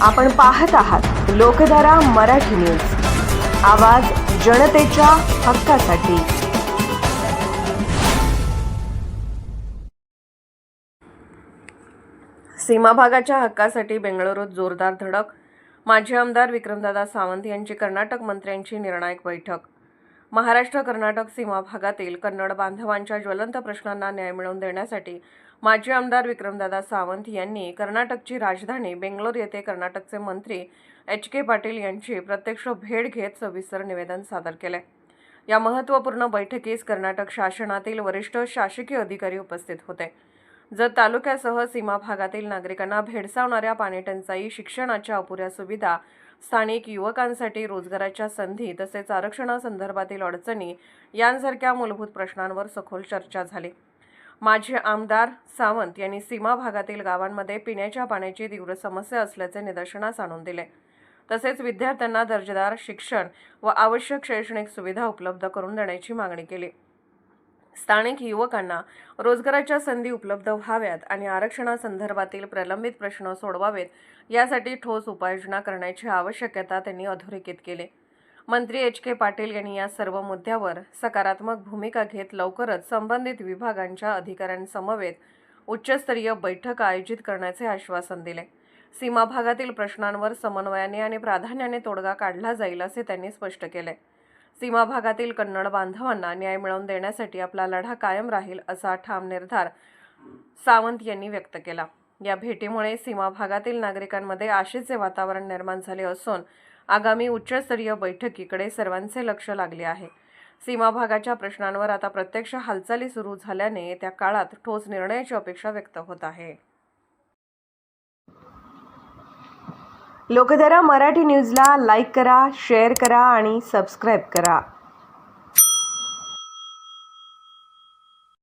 आपण पाहत आहात लोकधारा मराठी न्यूज, आवाज जनतेच्या हक्कासाठी। सीमा भागाच्या हक्कासाठी बेंगळुरूत जोरदार धडक। माजी आमदार विक्रमदादा सावंत यांची कर्नाटक मंत्र्यांची निर्णायक बैठक। महाराष्ट्र कर्नाटक सीमा भागातील कन्नड बांधवांच्या ज्वलंत प्रश्नांना न्याय मिळवून देण्यासाठी माजी आमदार विक्रमदादा सावंत यांनी कर्नाटकची राजधानी बेंगलोर येथे कर्नाटकचे मंत्री एच.के. पाटील यांची प्रत्यक्ष भेट घेत सविस्तर निवेदन सादर केले। या महत्त्वपूर्ण बैठकीस कर्नाटक शासनातील वरिष्ठ शासकीय अधिकारी उपस्थित होते। जत तालुक्यासह सीमा भागातील नागरिकांना भेडसावणाऱ्या पाणीटंचाई, शिक्षणाच्या अपुऱ्या सुविधा, स्थानिक युवकांसाठी रोजगाराच्या संधी तसेच आरक्षणासंदर्भातील अडचणी यांसारख्या मूलभूत प्रश्नांवर सखोल चर्चा झाली। माजी आमदार सावंत यांनी सीमा भागातील गावांमध्ये पिण्याच्या पाण्याची तीव्र समस्या असल्याचे निदर्शनास आणून दिले। तसेच विद्यार्थ्यांना दर्जेदार शिक्षण व आवश्यक शैक्षणिक सुविधा उपलब्ध करून देण्याची मागणी केली। स्थानिक युवकांना रोजगाराच्या संधी उपलब्ध व्हाव्यात आणि आरक्षणासंदर्भातील प्रलंबित प्रश्न सोडवावेत यासाठी ठोस उपाययोजना करण्याची आवश्यकता त्यांनी अधोरेखित केली। मंत्री एच.के. पाटील यांनी या सर्व मुद्द्यावर सकारात्मक भूमिका घेत लवकरच संबंधित विभागांच्या अधिकाऱ्यांसमवेत उच्चस्तरीय बैठक आयोजित करण्याचे आश्वासन दिले। सीमा भागातील प्रश्नांवर समन्वयाने आणि प्राधान्याने तोडगा काढला जाईल असे त्यांनी स्पष्ट केले। सीमा भागातील कन्नड बांधवांना न्याय मिळवून देण्यासाठी आपला लढा कायम राहील असा ठाम निर्धार सावंत यांनी व्यक्त केला। या भेटीमुळे सीमा भागातील नागरिकांमध्ये आशेचे वातावरण निर्माण झाले असून आगामी उच्चस्तरीय बैठकीकडे सर्वांचे लक्ष लागले आहे। सीमा भागाच्या प्रश्नांवर आता प्रत्यक्ष हालचाली सुरू झाल्याने त्या काळात ठोस निर्णयाची अपेक्षा व्यक्त होत आहे। लोकधारा मराठी न्यूजला लाईक करा, शेअर करा आणि सबस्क्राईब करा।